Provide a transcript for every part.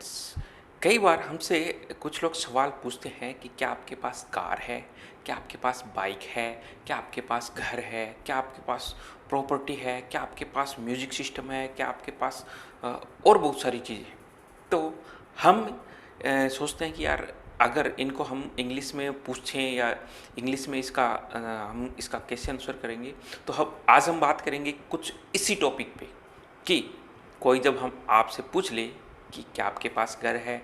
Friends, कई बार हमसे कुछ लोग सवाल पूछते हैं कि क्या आपके पास कार है, क्या आपके पास बाइक है, क्या आपके पास घर है, क्या आपके पास प्रॉपर्टी है, क्या आपके पास म्यूजिक सिस्टम है, क्या आपके पास और बहुत सारी चीज़ें। तो हम सोचते हैं कि यार अगर इनको हम इंग्लिश में पूछें या इंग्लिश में हम इसका कैसे आंसर करेंगे। तो हम बात करेंगे कुछ इसी टॉपिक पे कि कोई जब हम आपसे पूछ ले कि क्या आपके पास घर है,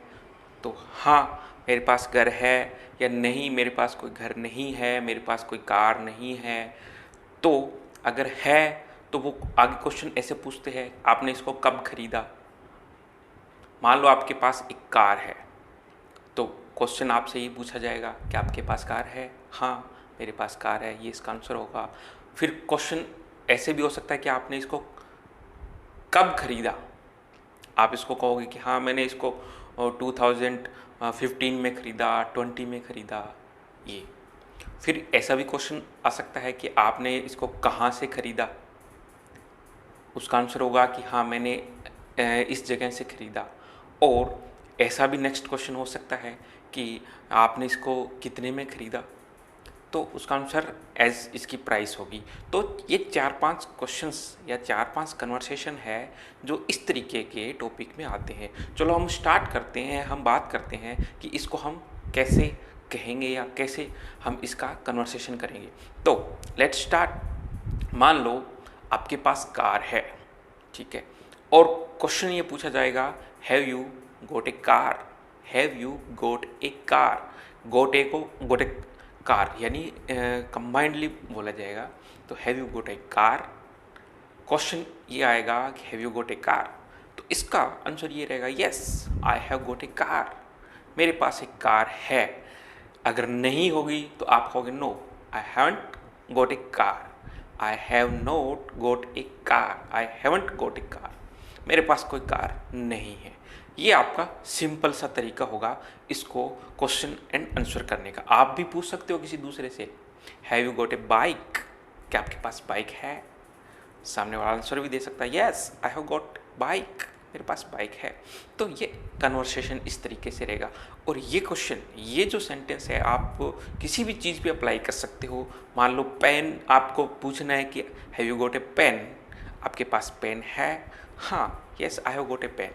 तो हाँ मेरे पास घर है, या नहीं मेरे पास कोई घर नहीं है, मेरे पास कोई कार नहीं है। तो अगर है तो वो आगे क्वेश्चन ऐसे पूछते हैं, आपने इसको कब खरीदा। मान लो आपके पास एक कार है, तो क्वेश्चन आपसे ये पूछा जाएगा कि आपके पास कार है। हाँ मेरे पास कार है, ये इसका आंसर होगा। फिर क्वेश्चन ऐसे भी हो सकता है कि आपने इसको कब खरीदा। आप इसको कहोगे कि हाँ मैंने इसको 2015 में ख़रीदा, 20 में ख़रीदा। ये फिर ऐसा भी क्वेश्चन आ सकता है कि आपने इसको कहाँ से ख़रीदा। उसका आंसर होगा कि हाँ मैंने इस जगह से ख़रीदा। और ऐसा भी नेक्स्ट क्वेश्चन हो सकता है कि आपने इसको कितने में ख़रीदा, तो उसका आंसर एज इसकी प्राइस होगी। तो ये 4-5 क्वेश्चंस या 4-5 कन्वर्सेशन है जो इस तरीके के टॉपिक में आते हैं। चलो हम स्टार्ट करते हैं, हम बात करते हैं कि इसको हम कैसे कहेंगे या कैसे हम इसका कन्वर्सेशन करेंगे। तो लेट्स स्टार्ट। मान लो आपके पास कार है, ठीक है, और क्वेश्चन ये पूछा जाएगा, have you got a car, have you got a car. Got a car यानी कंबाइंडली बोला जाएगा। तो have you got a car, question ये आएगा कि have you got a car. तो इसका आंसर ये रहेगा, yes I have got a car, मेरे पास एक कार है। अगर नहीं होगी तो आप कहोगे no I haven't got a car, I have not got a car, I haven't got a car, मेरे पास कोई कार नहीं है। ये आपका सिंपल सा तरीका होगा इसको क्वेश्चन एंड आंसर करने का। आप भी पूछ सकते हो किसी दूसरे से, have you got A bike, क्या आपके पास बाइक है। सामने वाला आंसर भी दे सकता है, yes I have got bike, मेरे पास बाइक है। तो ये कन्वर्सेशन इस तरीके से रहेगा। और ये क्वेश्चन, ये जो सेंटेंस है, आप किसी भी चीज़ पे अप्लाई कर सकते हो। मान लो पेन, आपको पूछना है कि have you got a pen, आपके पास पेन है। हाँ yes I have got a pen.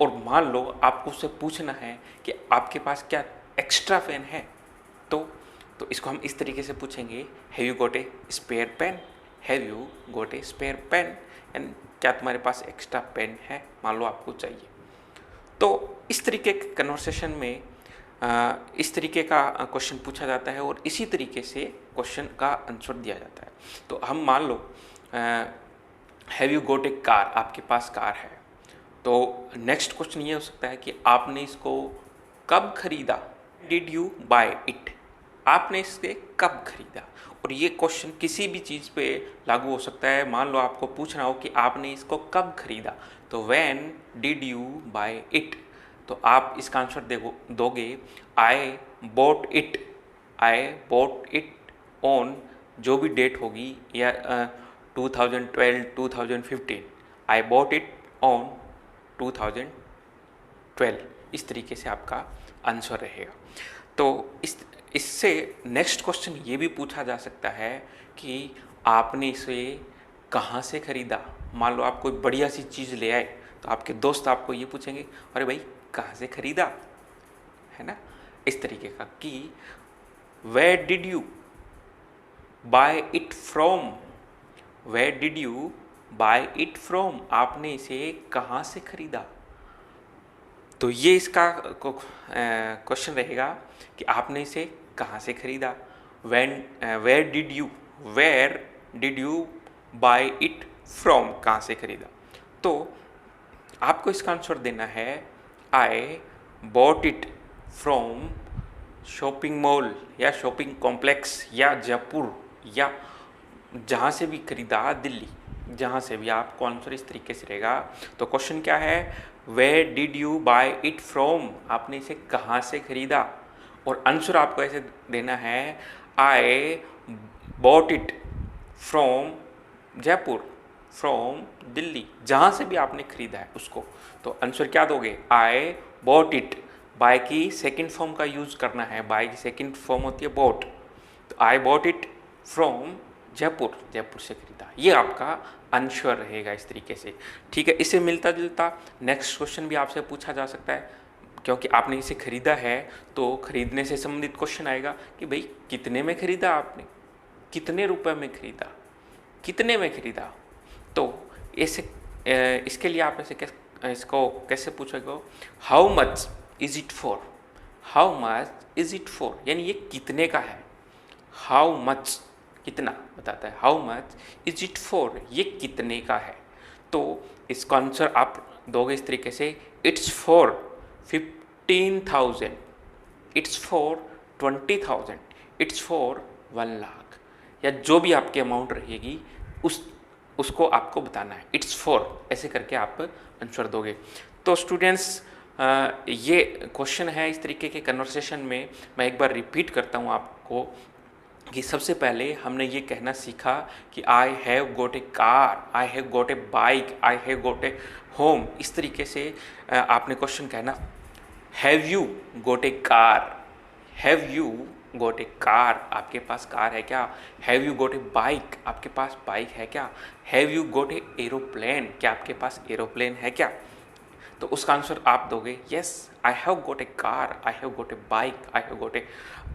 और मान लो आपको उससे पूछना है कि आपके पास क्या एक्स्ट्रा पेन है, तो इसको हम इस तरीके से पूछेंगे, have you got a spare pen, have you got a spare pen, and क्या तुम्हारे पास एक्स्ट्रा पेन है, मान लो आपको चाहिए। तो इस तरीके के कन्वर्सेशन में इस तरीके का क्वेश्चन पूछा जाता है और इसी तरीके से क्वेश्चन का आंसर दिया जाता है। तो हम मान लो have you got a car, आपके पास कार है। तो नेक्स्ट क्वेश्चन ये हो सकता है कि आपने इसको कब खरीदा, डिड यू बाय इट, आपने इसे कब खरीदा। और ये क्वेश्चन किसी भी चीज़ पे लागू हो सकता है। मान लो आपको पूछना हो कि आपने इसको कब खरीदा, तो when did you buy it, तो आप इसका आंसर दोगे I bought it, I bought it on, जो भी डेट होगी, या 2012, 2015, आई बॉट इट ऑन 2012। इस तरीके से आपका आंसर रहेगा। तो इससे नेक्स्ट क्वेश्चन ये भी पूछा जा सकता है कि आपने इसे कहाँ से खरीदा। मान लो आप कोई बढ़िया सी चीज़ ले आए, तो आपके दोस्त आपको ये पूछेंगे, अरे भाई कहाँ से खरीदा, है ना। इस तरीके का कि where did you buy it from, where did you buy it from, आपने इसे कहाँ से खरीदा। तो ये इसका क्वेश्चन रहेगा कि आपने इसे कहाँ से खरीदा। Where did you buy it from, कहाँ से खरीदा। तो आपको इसका आंसर देना है, I bought it from shopping mall या शॉपिंग कॉम्प्लेक्स या जयपुर, या जहाँ से भी खरीदा, दिल्ली, जहाँ से भी। आपको आंसर इस तरीके से रहेगा। तो क्वेश्चन क्या है, where did you buy it from, आपने इसे कहाँ से खरीदा। और आंसर आपको ऐसे देना है, I bought it from Jaipur, from Delhi, जहाँ से भी आपने खरीदा है उसको। तो आंसर क्या दोगे, आई बॉट इट, बाय की सेकंड फॉर्म का यूज़ करना है, बाय की सेकंड फॉर्म होती है बॉट, तो आई bought it from Jaipur, Jaipur से खरीदा। ये आपका आंसर रहेगा इस तरीके से, ठीक है। इससे मिलता जुलता नेक्स्ट क्वेश्चन भी आपसे पूछा जा सकता है, क्योंकि आपने इसे खरीदा है तो खरीदने से संबंधित क्वेश्चन आएगा कि भाई कितने में खरीदा आपने, कितने रुपए में खरीदा, कितने में खरीदा। तो इसके लिए आप इसको कैसे पूछोगे, how much is it for, how much is it for, यानी ये कितने का है। हाउ मच कितना बताता है, how much is it for, ये कितने का है। तो इसका आंसर आप दोगे इस तरीके से, it's for 15,000, it's for 20,000, it's for 1 lakh, या जो भी आपकी अमाउंट रहेगी उसको आपको बताना है, इट्स फॉर ऐसे करके आप आंसर दोगे। तो स्टूडेंट्स ये क्वेश्चन है इस तरीके के कन्वर्सेशन में। मैं एक बार रिपीट करता हूँ आपको कि सबसे पहले हमने ये कहना सीखा कि आई have got a car, I have got A bike, I have got A home. इस तरीके से आपने क्वेश्चन कहना, have you got a car, have you got a car, आपके पास कार है क्या। Have you got A bike, आपके पास बाइक है क्या। Have you got A aeroplane, क्या आपके पास एरोप्लेन है क्या। तो उसका आंसर आप दोगे, yes I have got a car, I have got A bike, I have got a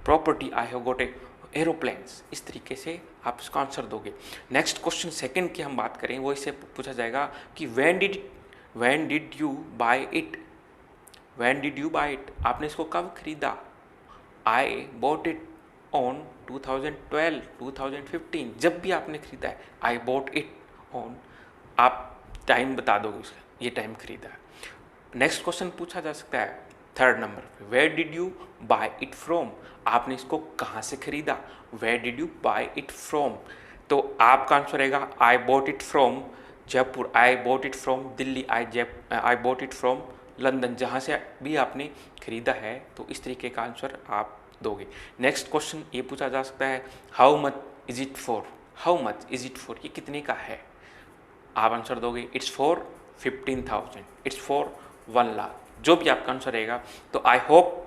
property, I have got A aeroplanes. इस तरीके से आप इसका आंसर दोगे। नेक्स्ट क्वेश्चन सेकंड की हम बात करें, वो इससे पूछा जाएगा कि when did you buy it, when did you buy it, आपने इसको कब खरीदा। आई बॉट इट ऑन 2012, 2015, जब भी आपने खरीदा है आई बॉट इट ऑन, आप टाइम बता दोगे उसका, ये टाइम खरीदा है। नेक्स्ट क्वेश्चन पूछा जा सकता है थर्ड नंबर पे, where did you buy it from, आपने इसको कहाँ से खरीदा। Where did you buy it from, तो आपका आंसर रहेगा I bought it from Jaipur, I bought it from Delhi, I bought it from London, जहाँ से भी आपने खरीदा है। तो इस तरीके का आंसर आप दोगे। नेक्स्ट क्वेश्चन ये पूछा जा सकता है, how much is it for, how much is it for, ये कितने का है। आप आंसर दोगे, it's for 15,000, it's for 1 lakh, जो भी आपका आंसर रहेगा। तो I hope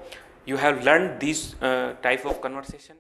you have learned this type of conversation.